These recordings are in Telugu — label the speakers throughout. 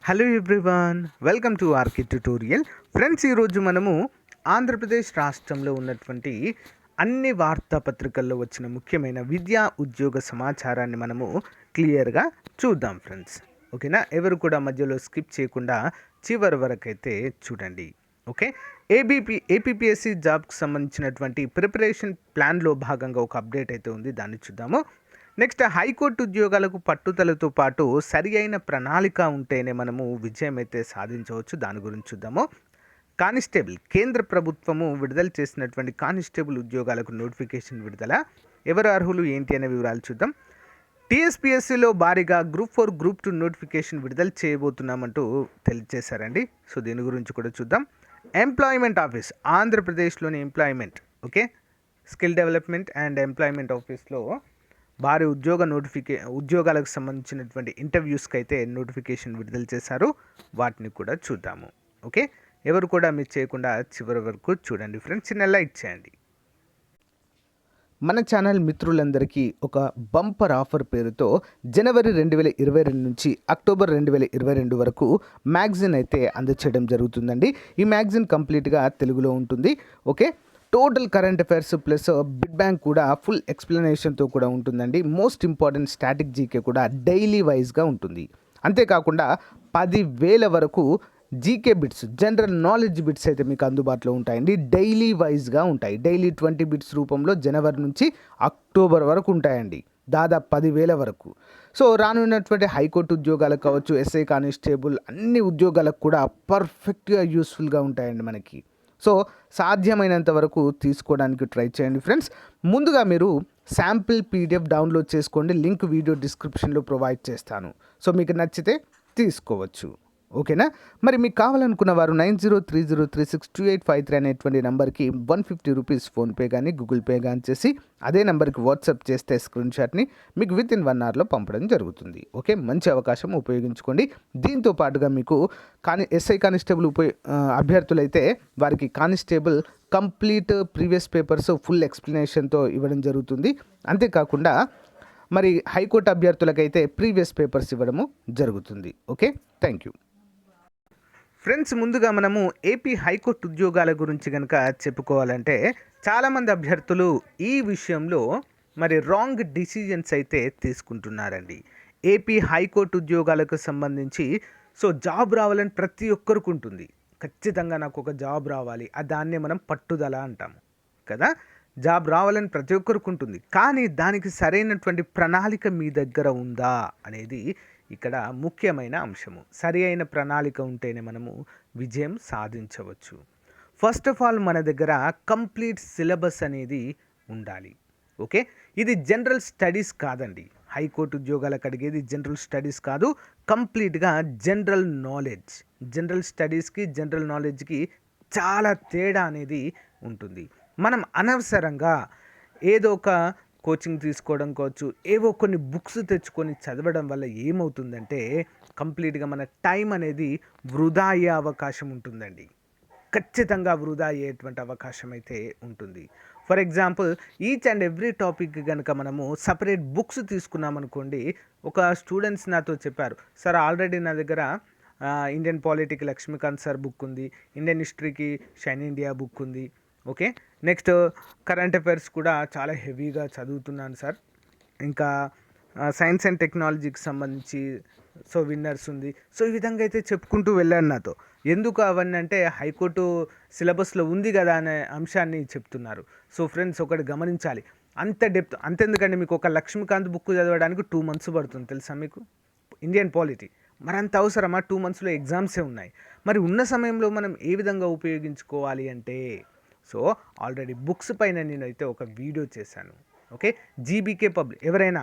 Speaker 1: Hello everyone, welcome to RK tutorial. Friends, ఈరోజు మనము ఆంధ్రప్రదేశ్ రాష్ట్రంలో ఉన్నటువంటి అన్ని వార్తాపత్రికల్లో వచ్చిన ముఖ్యమైన విద్యా ఉద్యోగ సమాచారాన్ని మనము క్లియర్గా చూద్దాం ఫ్రెండ్స్. ఓకేనా? ఎవరు కూడా మధ్యలో స్కిప్ చేయకుండా చివరి వరకు అయితే చూడండి. ఓకే, ఏపీపీఎస్సీ జాబ్కి సంబంధించినటువంటి ప్రిపరేషన్ ప్లాన్లో భాగంగా ఒక అప్డేట్ అయితే ఉంది, దాన్ని చూద్దాము. నెక్స్ట్, హైకోర్టు ఉద్యోగాలకు పట్టుదలతో పాటు సరి అయిన ప్రణాళిక ఉంటేనే మనము విజయం అయితే సాధించవచ్చు, దాని గురించి చూద్దాము. కానిస్టేబుల్, కేంద్ర ప్రభుత్వము విడుదల చేసినటువంటి కానిస్టేబుల్ ఉద్యోగాలకు నోటిఫికేషన్ విడుదల. ఎవరు అర్హులు ఏంటి అనే వివరాలు చూద్దాం. టీఎస్పీఎస్సీలో భారీగా గ్రూప్ 4 గ్రూప్ 2 నోటిఫికేషన్ విడుదల చేయబోతున్నామంటూ తెలియజేశారండి. సో దీని గురించి కూడా చూద్దాం. ఎంప్లాయ్మెంట్ ఆఫీస్, ఆంధ్రప్రదేశ్లోని employment, okay, skill development and employment ఆఫీస్లో భారీ ఉద్యోగాలకు సంబంధించినటువంటి ఇంటర్వ్యూస్కి అయితే నోటిఫికేషన్ విడుదల చేశారు. వాటిని కూడా చూద్దాము. ఓకే, ఎవరు కూడా మిస్ చేయకుండా చివరి వరకు చూడండి ఫ్రెండ్స్. చిన్న లైక్ చేయండి. మన ఛానల్ మిత్రులందరికీ ఒక బంపర్ ఆఫర్ పేరుతో జనవరి 2022 నుంచి అక్టోబర్ 2022 వరకు మ్యాగజిన్ అయితే అందచేయడం జరుగుతుందండి. ఈ మ్యాగజిన్ కంప్లీట్గా తెలుగులో ఉంటుంది. Okay, total current affairs plus bid bank కూడా ఫుల్ ఎక్స్ప్లెనేషన్తో కూడా ఉంటుందండి. మోస్ట్ ఇంపార్టెంట్ స్టాటిక్ జీకే కూడా డైలీ వైజ్గా ఉంటుంది. అంతేకాకుండా 10,000 వరకు GK bits, general knowledge bits అయితే మీకు అందుబాటులో ఉంటాయండి. డైలీ వైజ్గా ఉంటాయి. డైలీ 20 బిట్స్ రూపంలో జనవరి నుంచి అక్టోబర్ వరకు ఉంటాయండి, దాదాపు 10,000 వరకు. సో రానున్నటువంటి హైకోర్టు ఉద్యోగాలకు కావచ్చు, ఎస్ఐ కానిస్టేబుల్ అన్ని ఉద్యోగాలకు కూడా పర్ఫెక్ట్గా యూస్ఫుల్గా ఉంటాయండి మనకి. సో సాధ్యమైనంత వరకు తీసుకోవడానికి ట్రై చేయండి ఫ్రెండ్స్. ముందుగా మీరు శాంపిల్ పీడిఎఫ్ డౌన్లోడ్ చేసుకోండి. లింక్ వీడియో డిస్క్రిప్షన్లో ప్రొవైడ్ చేస్తాను. సో మీకు నచ్చితే తీసుకోవచ్చు. ఓకేనా? మరి మీకు కావాలనుకున్న వారు 9030362853 అనేటువంటి నెంబర్కి 150 రూపీస్ ఫోన్పే కానీ గూగుల్ పే కానీ చేసి అదే నెంబర్కి వాట్సాప్ చేస్తే స్క్రీన్ షాట్ని మీకు విత్ ఇన్ 1 అవర్లో పంపడం జరుగుతుంది. ఓకే, మంచి అవకాశం, ఉపయోగించుకోండి. దీంతో పాటుగా మీకు ఎస్ఐ కానిస్టేబుల్ అభ్యర్థులైతే వారికి constable complete previous papers full ఎక్స్ప్లెనేషన్తో ఇవ్వడం జరుగుతుంది. అంతేకాకుండా మరి హైకోర్టు అభ్యర్థులకైతే ప్రీవియస్ పేపర్స్ ఇవ్వడము జరుగుతుంది. Okay, thank you friends. ముందుగా మనము ఏపీ హైకోర్టు ఉద్యోగాల గురించి కనుక చెప్పుకోవాలంటే చాలామంది అభ్యర్థులు ఈ విషయంలో మరి రాంగ్ డిసిజన్స్ అయితే తీసుకుంటున్నారండి. ఏపీ హైకోర్టు ఉద్యోగాలకు సంబంధించి సో జాబ్ రావాలని ప్రతి ఒక్కరికి ఉంటుంది. ఖచ్చితంగా నాకు ఒక జాబ్ రావాలి, దాన్నే మనం పట్టుదల అంటాము కదా. జాబ్ రావాలని ప్రతి ఒక్కరికి ఉంటుంది, కానీ దానికి సరైనటువంటి ప్రణాళిక మీ దగ్గర ఉందా అనేది ఇక్కడ ముఖ్యమైన అంశము. సరి అయిన ప్రణాళిక ఉంటేనే మనము విజయం సాధించవచ్చు. ఫస్ట్ ఆఫ్ ఆల్ మన దగ్గర కంప్లీట్ సిలబస్ అనేది ఉండాలి. ఓకే, ఇది జనరల్ స్టడీస్ కాదండి. హైకోర్టు ఉద్యోగాలకు అడిగేది జనరల్ స్టడీస్ కాదు, కంప్లీట్గా జనరల్ నాలెడ్జ్. జనరల్ స్టడీస్కి జనరల్ నాలెడ్జ్కి చాలా తేడా అనేది ఉంటుంది. మనం అనవసరంగా ఏదో ఒక కోచింగ్ తీసుకోవడం కావచ్చు, ఏవో కొన్ని బుక్స్ తెచ్చుకొని చదవడం వల్ల ఏమవుతుందంటే కంప్లీట్గా మన టైం అనేది వృధా అయ్యే అవకాశం ఉంటుందండి. ఖచ్చితంగా వృధా అయ్యేటువంటి అవకాశం అయితే ఉంటుంది. For example, each and every topic కనుక మనము సపరేట్ బుక్స్ తీసుకున్నామనుకోండి. ఒక స్టూడెంట్స్ నాతో చెప్పారు, సార్ ఆల్రెడీ నా దగ్గర ఇండియన్ పాలిటీకి లక్ష్మీకాంత్ సార్ బుక్ ఉంది, ఇండియన్ హిస్టరీకి షైన్ ఇండియా బుక్ ఉంది. ఓకే, నెక్స్ట్ కరెంట్ అఫైర్స్ కూడా చాలా హెవీగా చదువుతున్నాను సార్, ఇంకా సైన్స్ అండ్ టెక్నాలజీకి సంబంధించి సో విన్నర్స్ ఉంది. సో ఈ విధంగా అయితే చెప్పుకుంటూ వెళ్ళాను నాతో. ఎందుకు అవన్నీ అంటే హైకోర్టు సిలబస్లో ఉంది కదా అనే అంశాన్ని చెప్తున్నారు. సో ఫ్రెండ్స్, ఒకటి గమనించాలి, అంత డెప్త్ అంతెందుకంటే మీకు ఒక లక్ష్మీకాంత్ బుక్ చదవడానికి 2 months పడుతుంది తెలుసా మీకు, ఇండియన్ పాలిటీ. మరి అంత అవసరమా? 2 monthsలో ఎగ్జామ్సే ఉన్నాయి. మరి ఉన్న సమయంలో మనం ఏ విధంగా ఉపయోగించుకోవాలి అంటే, సో ఆల్రెడీ బుక్స్ పైన నేనైతే ఒక వీడియో చేశాను. ఓకే, జీబీకే ఎవరైనా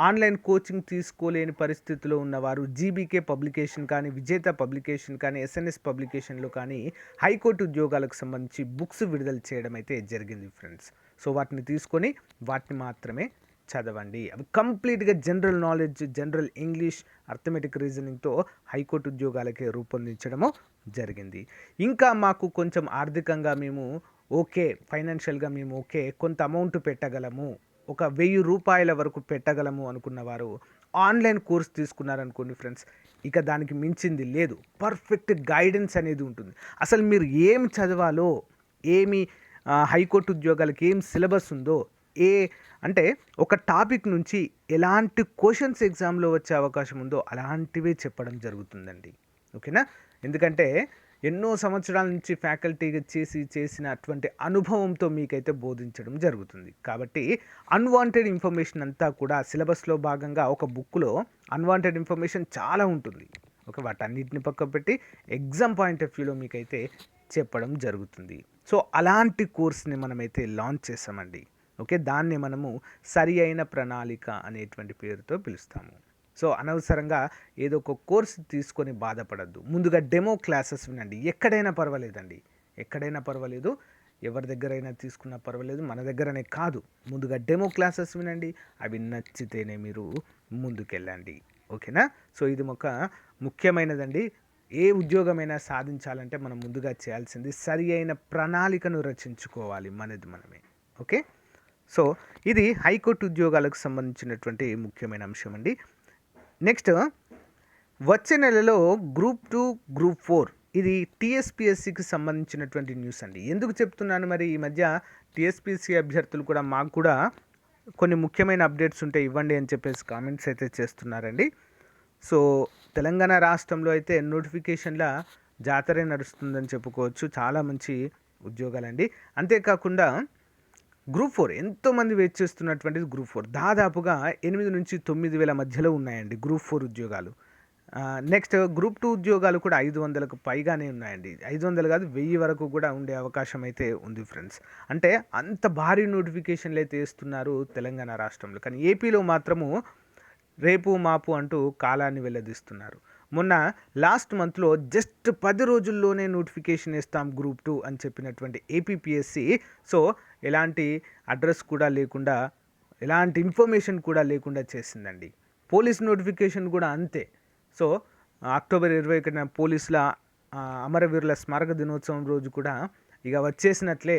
Speaker 1: ఆన్లైన్ కోచింగ్ తీసుకోలేని పరిస్థితిలో ఉన్నవారు జీబీకే పబ్లికేషన్ కానీ, విజేత పబ్లికేషన్ కానీ, ఎస్ఎన్ఎస్ పబ్లికేషన్లో కానీ హైకోర్టు ఉద్యోగాలకు సంబంధించి బుక్స్ విడుదల చేయడం అయితే జరిగింది ఫ్రెండ్స్. సో వాటిని తీసుకొని వాటిని మాత్రమే చదవండి. అవి కంప్లీట్గా general knowledge, general English, arithmetic రీజనింగ్తో high court ఉద్యోగాలకే రూపొందించడము జరిగింది. ఇంకా మాకు కొంచెం ఆర్థికంగా మేము ఓకే, ఫైనాన్షియల్గా మేము ఓకే, కొంత అమౌంట్ పెట్టగలము, ఒక 1,000 రూపాయల వరకు పెట్టగలము అనుకున్నవారు ఆన్లైన్ కోర్స్ తీసుకున్నారనుకోండి ఫ్రెండ్స్, ఇక దానికి మించింది లేదు. పర్ఫెక్ట్ గైడెన్స్ అనేది ఉంటుంది. అసలు మీరు ఏం చదవాలో, ఏమి హైకోర్టు ఉద్యోగాలకి ఏం సిలబస్ ఉందో, ఏ అంటే ఒక టాపిక్ నుంచి ఎలాంటి క్వశ్చన్స్ ఎగ్జామ్లో వచ్చే అవకాశం ఉందో అలాంటివే చెప్పడం జరుగుతుందండి. ఓకేనా? ఎందుకంటే ఎన్నో సంవత్సరాల నుంచి ఫ్యాకల్టీగా చేసిన అటువంటి అనుభవంతో మీకైతే బోధించడం జరుగుతుంది. కాబట్టి అన్వాంటెడ్ ఇన్ఫర్మేషన్ అంతా కూడా సిలబస్లో భాగంగా ఒక బుక్లో అన్వాంటెడ్ ఇన్ఫర్మేషన్ చాలా ఉంటుంది. ఓకే, వాటన్నిటిని పక్కన పెట్టి ఎగ్జామ్ పాయింట్ ఆఫ్ వ్యూలో మీకైతే చెప్పడం జరుగుతుంది. సో అలాంటి కోర్స్ని మనమైతే లాంచ్ చేసామండి. ఓకే, దాన్ని మనము సరి అయిన ప్రణాళిక అనేటువంటి పేరుతో పిలుస్తాము. సో అనవసరంగా ఏదో ఒక కోర్సు తీసుకొని బాధపడద్దు. ముందుగా డెమో క్లాసెస్ వినండి. ఎక్కడైనా పర్వాలేదండి, ఎక్కడైనా పర్వాలేదు, ఎవరి దగ్గరైనా తీసుకున్నా పర్వాలేదు, మన దగ్గరనే కాదు. ముందుగా డెమో క్లాసెస్ వినండి, అవి నచ్చితేనే మీరు ముందుకెళ్ళండి. ఓకేనా? సో ఇది ఒక ముఖ్యమైనదండి. ఏ ఉద్యోగమైనా సాధించాలంటే మనం ముందుగా చేయాల్సింది సరి అయిన ప్రణాళికను రచించుకోవాలి, మనది మనమే. ఓకే, సో ఇది హైకోర్టు ఉద్యోగాలకు సంబంధించినటువంటి ముఖ్యమైన అంశం అండి. నెక్స్ట్, వచ్చే నెలలో గ్రూప్ 2, గ్రూప్ 4 ఇది టీఎస్పీఎస్సీకి సంబంధించినటువంటి న్యూస్ అండి. ఎందుకు చెప్తున్నాను మరి, ఈ మధ్య టీఎస్పీఎస్సీ అభ్యర్థులు కూడా మాకు కూడా కొన్ని ముఖ్యమైన అప్డేట్స్ ఉంటే ఇవ్వండి అని చెప్పేసి కామెంట్స్ అయితే చేస్తున్నారండి. సో తెలంగాణ రాష్ట్రంలో అయితే నోటిఫికేషన్ల జాతరే నడుస్తుందని చెప్పుకోవచ్చు. చాలా మంచి ఉద్యోగాలండి. అంతేకాకుండా గ్రూప్ 4 ఎంతోమంది వెయిట్ చేస్తున్నటువంటిది గ్రూప్ 4. దాదాపుగా 8 నుంచి 9 వేల మధ్యలో ఉన్నాయండి గ్రూప్ 4 ఉద్యోగాలు. నెక్స్ట్ గ్రూప్ 2 ఉద్యోగాలు కూడా 500కు పైగానే ఉన్నాయండి. 500 కాదు, 1000 వరకు కూడా ఉండే అవకాశం అయితే ఉంది ఫ్రెండ్స్. అంటే అంత భారీ నోటిఫికేషన్లు అయితే వేస్తున్నారు తెలంగాణ రాష్ట్రంలో. కానీ ఏపీలో మాత్రము రేపు మాపు అంటూ కాలాన్ని వెల్లదీస్తున్నారు. మొన్న లాస్ట్ మంత్లో జస్ట్ 10 రోజుల్లోనే నోటిఫికేషన్ ఇస్తాం గ్రూప్ 2 అని చెప్పినటువంటి ఏపీపీఎస్సీ, సో ఎలాంటి అడ్రస్ కూడా లేకుండా, ఎలాంటి ఇన్ఫర్మేషన్ కూడా లేకుండా చేసిందండి. పోలీస్ నోటిఫికేషన్ కూడా అంతే. సో అక్టోబర్ 21న పోలీసుల అమరవీరుల స్మారక దినోత్సవం రోజు కూడా ఇక వచ్చేసినట్లే,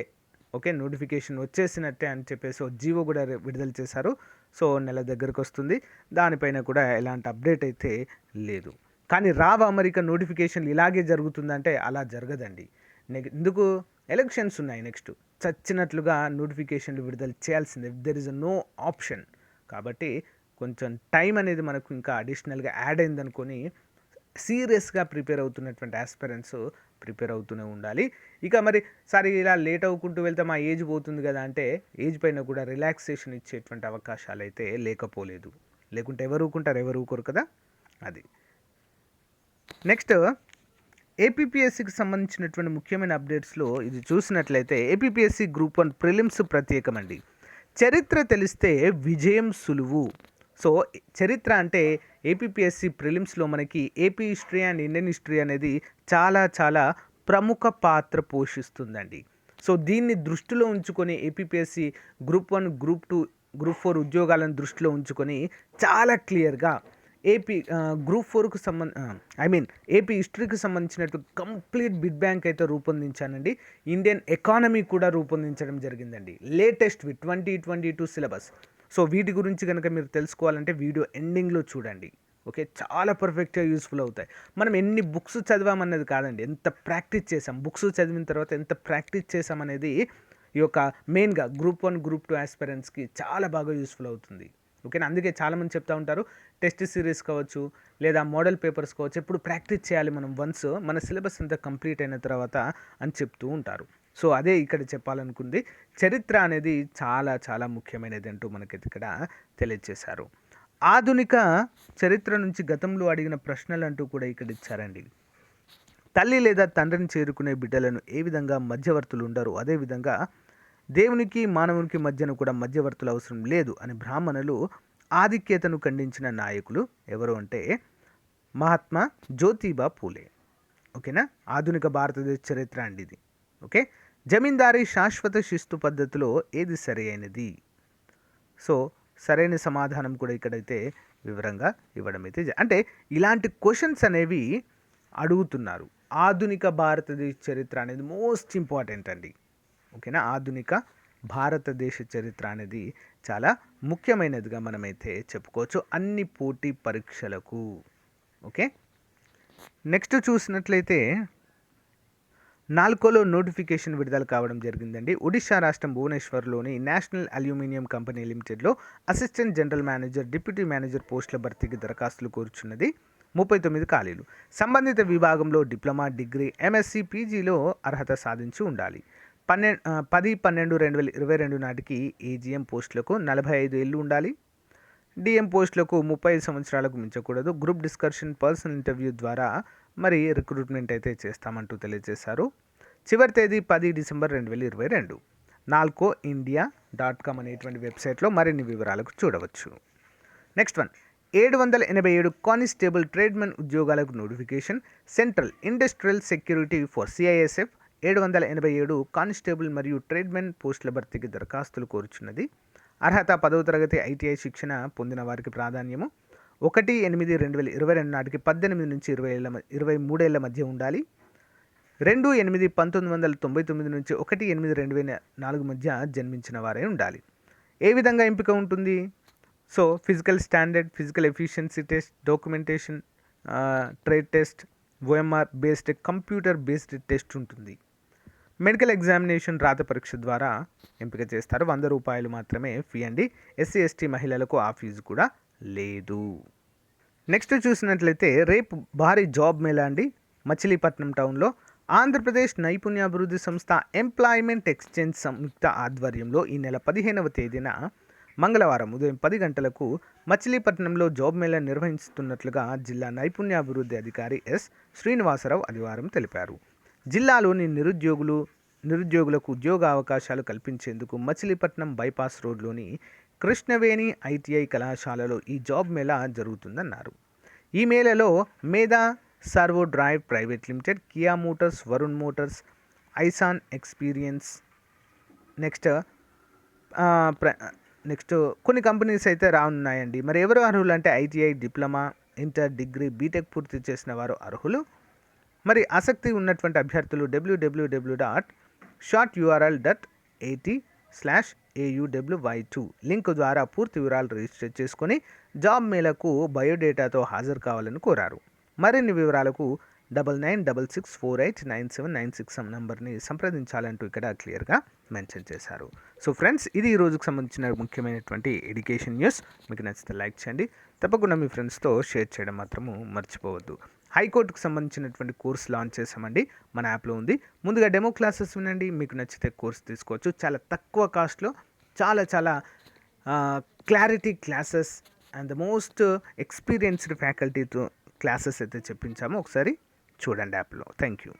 Speaker 1: ఓకే, నోటిఫికేషన్ వచ్చేసినట్టే అని చెప్పేసి ఒక జీవో కూడా విడుదల చేశారు. సో నెల దగ్గరకు వస్తుంది, దానిపైన కూడా ఎలాంటి అప్డేట్ అయితే లేదు. కానీ రావ అమెరికా నోటిఫికేషన్లు ఇలాగే జరుగుతుందంటే అలా జరగదండి. ఎందుకు, ఎలక్షన్స్ ఉన్నాయి నెక్స్ట్, చచ్చినట్లుగా నోటిఫికేషన్లు విడుదల చేయాల్సిందే. There is no option. కాబట్టి కొంచెం టైం అనేది మనకు ఇంకా అడిషనల్గా యాడ్ అయిందనుకొని సీరియస్గా ప్రిపేర్ అవుతున్నటువంటి ఆస్పిరెంట్స్ ప్రిపేర్ అవుతూనే ఉండాలి. ఇక మరి సరే ఇలా లేట్ అవ్వకుంటూ వెళ్తే మా ఏజ్ పోతుంది కదా అంటే, ఏజ్ పైన కూడా రిలాక్సేషన్ ఇచ్చేటువంటి అవకాశాలు అయితే లేకపోలేదు. లేకుంటే ఎవరు ఊరుకుంటారు, ఎవరు ఊరుకోరు కదా, అది. నెక్స్ట్, ఏపీపీఎస్సీకి సంబంధించినటువంటి ముఖ్యమైన అప్డేట్స్లో ఇది చూసినట్లయితే ఏపీపీఎస్సీ గ్రూప్ 1 ప్రిలిమ్స్ ప్రత్యేకమండి. చరిత్ర తెలిస్తే విజయం సులువు. సో చరిత్ర అంటే ఏపీపీఎస్సీ ప్రిలిమ్స్లో మనకి AP history and Indian history అనేది చాలా చాలా ప్రముఖ పాత్ర పోషిస్తుందండి. సో దీన్ని దృష్టిలో ఉంచుకొని ఏపీపీఎస్సీ గ్రూప్ 1, గ్రూప్ 2, గ్రూప్ 4 ఉద్యోగాలను దృష్టిలో ఉంచుకొని చాలా క్లియర్గా group 4కు AP హిస్టరీకి సంబంధించినట్టు complete bid bank అయితే రూపొందించానండి. ఇండియన్ ఎకానమీ కూడా రూపొందించడం జరిగిందండి. Latest 2022 syllabus. సో వీటి గురించి కనుక మీరు తెలుసుకోవాలంటే వీడియో ఎండింగ్లో చూడండి. ఓకే, చాలా పర్ఫెక్ట్గా యూస్ఫుల్ అవుతాయి. మనం ఎన్ని బుక్స్ చదివామన్నది కాదండి, ఎంత ప్రాక్టీస్ చేసాం, బుక్స్ చదివిన తర్వాత ఎంత ప్రాక్టీస్ చేసామనేది ఈ యొక్క మెయిన్గా గ్రూప్ 1, గ్రూప్ 2 ఆస్పిరెంట్స్కి చాలా బాగా యూస్ఫుల్ అవుతుంది. ఓకేనా? అందుకే చాలామంది చెప్తూ ఉంటారు, టెస్ట్ సిరీస్ కావచ్చు లేదా మోడల్ పేపర్స్ కావచ్చు, ఎప్పుడు ప్రాక్టీస్ చేయాలి మనం వన్స్ మన సిలబస్ అంతా కంప్లీట్ అయిన తర్వాత అని చెప్తూ ఉంటారు. సో అదే ఇక్కడ చెప్పాలనుకుంది. చరిత్ర అనేది చాలా చాలా ముఖ్యమైనది అంటూ మనకి ఇక్కడ తెలియజేశారు. ఆధునిక చరిత్ర నుంచి గతంలో అడిగిన ప్రశ్నలు అంటూ కూడా ఇక్కడ ఇచ్చారండి. తల్లి లేదా తండ్రిని చేరుకునే బిడ్డలను ఏ విధంగా మధ్యవర్తులు ఉండరు, అదేవిధంగా దేవునికి మానవునికి మధ్యన కూడా మధ్యవర్తులు అవసరం లేదు అని బ్రాహ్మణులు ఆధిక్యతను ఖండించిన నాయకులు ఎవరు అంటే మహాత్మా జ్యోతిబా పూలే. ఓకేనా? ఆధునిక భారతదేశ చరిత్ర అండి ఇది. ఓకే, జమీందారీ శాశ్వత శిస్తు పద్ధతిలో ఏది సరి అయినది? సో సరైన సమాధానం కూడా ఇక్కడైతే వివరంగా ఇవ్వడం అయితే, అంటే ఇలాంటి క్వశ్చన్స్ అనేవి అడుగుతున్నారు. ఆధునిక భారతదేశ చరిత్ర అనేది మోస్ట్ ఇంపార్టెంట్ అండి. ఓకేనా? ఆధునిక భారతదేశ చరిత్ర అనేది చాలా ముఖ్యమైనదిగా మనమైతే చెప్పుకోవచ్చు అన్ని పోటీ పరీక్షలకు. ఓకే, నెక్స్ట్ చూసినట్లయితే నాల్కోలో నోటిఫికేషన్ విడుదల కావడం జరిగిందండి. ఒడిశా రాష్ట్రం భువనేశ్వర్లోని national aluminium company లిమిటెడ్లో assistant general manager, deputy manager పోస్టుల భర్తీకి దరఖాస్తులు కోరుచున్నది. 39 ఖాళీలు. సంబంధిత విభాగంలో డిప్లొమా, డిగ్రీ, ఎంఎస్సి, పీజీలో అర్హత సాధించి ఉండాలి. 10/12/2022 నాటికి ఏజీఎం పోస్టులకు 45 ఏళ్ళు ఉండాలి. డిఎం పోస్టులకు 35 సంవత్సరాలకు మించకూడదు. గ్రూప్ డిస్కషన్, పర్సనల్ ఇంటర్వ్యూ ద్వారా మరి రిక్రూట్మెంట్ అయితే చేస్తామంటూ తెలియజేశారు. చివరి తేదీ 10 డిసెంబర్ 2022. nalcoindia.com అనేటువంటి వెబ్సైట్లో మరిన్ని వివరాలకు చూడవచ్చు. నెక్స్ట్ వన్, 787 కానిస్టేబుల్ ట్రేడ్మెన్ ఉద్యోగాలకు notification. Central industrial security for CISF 787 constable మరియు ట్రేడ్మెన్ పోస్టుల భర్తీకి దరఖాస్తులు కోరుచున్నది. అర్హత 10వ తరగతి ఐటీఐ శిక్షణ పొందిన వారికి ప్రాధాన్యము. 1/8/2022 నాటికి 18 నుంచి 23 ఏళ్ల మధ్య ఉండాలి. 2/8/1999 నుంచి 1/8/2004 మధ్య జన్మించిన వారే ఉండాలి. ఏ విధంగా ఎంపిక ఉంటుంది? So physical standard, physical efficiency test, documentation, trade test, OMR based, computer based test ఉంటుంది. మెడికల్ ఎగ్జామినేషన్ రాత పరీక్ష ద్వారా ఎంపిక చేస్తారు. 100 రూపాయలు మాత్రమే ఫీ అండి. ఎస్సీ ఎస్టీ మహిళలకు ఆ ఫీజు కూడా లేదు. నెక్స్ట్ చూసినట్లయితే రేపు భారీ జాబ్ మేళా అండి మచిలీపట్నం టౌన్లో. ఆంధ్రప్రదేశ్ నైపుణ్యాభివృద్ధి సంస్థ ఎంప్లాయ్మెంట్ ఎక్స్చేంజ్ సంయుక్త ఆధ్వర్యంలో ఈ నెల 15వ తేదీన మంగళవారం ఉదయం 10 గంటలకు మచిలీపట్నంలో జాబ్ మేళా నిర్వహిస్తున్నట్లుగా జిల్లా నైపుణ్యాభివృద్ధి అధికారి ఎస్ శ్రీనివాసరావు ఆదివారం తెలిపారు. జిల్లాలోని నిరుద్యోగులకు ఉద్యోగ అవకాశాలు కల్పించేందుకు మచిలీపట్నం బైపాస్ రోడ్లోని కృష్ణవేణి ఐటీఐ కళాశాలలో ఈ జాబ్ మేళా జరుగుతుందన్నారు. ఈ మేళలో మేధా servo drive private limited, Kia Motors, Varun Motors, ఐసాన్ experience, next కొన్ని కంపెనీస్ అయితే రానున్నాయండి. మరి ఎవరు అర్హులు అంటే ITI, diploma, inter, degree, BTech పూర్తి చేసిన వారు అర్హులు. మరి ఆసక్తి ఉన్నటువంటి అభ్యర్థులు www.shorturl.at/auwy2 లింక్ ద్వారా పూర్తి వివరాలు రిజిస్టర్ చేసుకొని జాబ్ మేళకు బయోడేటాతో హాజరు కావాలని కోరారు. మరిన్ని వివరాలకు 9966489796 నంబర్ని సంప్రదించాలంటూ ఇక్కడ క్లియర్గా మెన్షన్ చేశారు. సో ఫ్రెండ్స్, ఇది ఈ రోజుకు సంబంధించిన ముఖ్యమైనటువంటి ఎడ్యుకేషన్ న్యూస్. మీకు నచ్చితే లైక్ చేయండి, తప్పకుండా మీ ఫ్రెండ్స్తో షేర్ చేయడం మాత్రము మర్చిపోవద్దు. హైకోర్టుకు సంబంధించినటువంటి కోర్స్ లాంచ్ చేసామండి, మన యాప్లో ఉంది. ముందుగా డెమో క్లాసెస్ వినండి, మీకు నచ్చితే కోర్స్ తీసుకోవచ్చు. చాలా తక్కువ కాస్ట్లో చాలా clarity classes and the most experienced ఫ్యాకల్టీతో classes అయితే చెప్పించాము. ఒకసారి చూడండి యాప్లో. Thank you.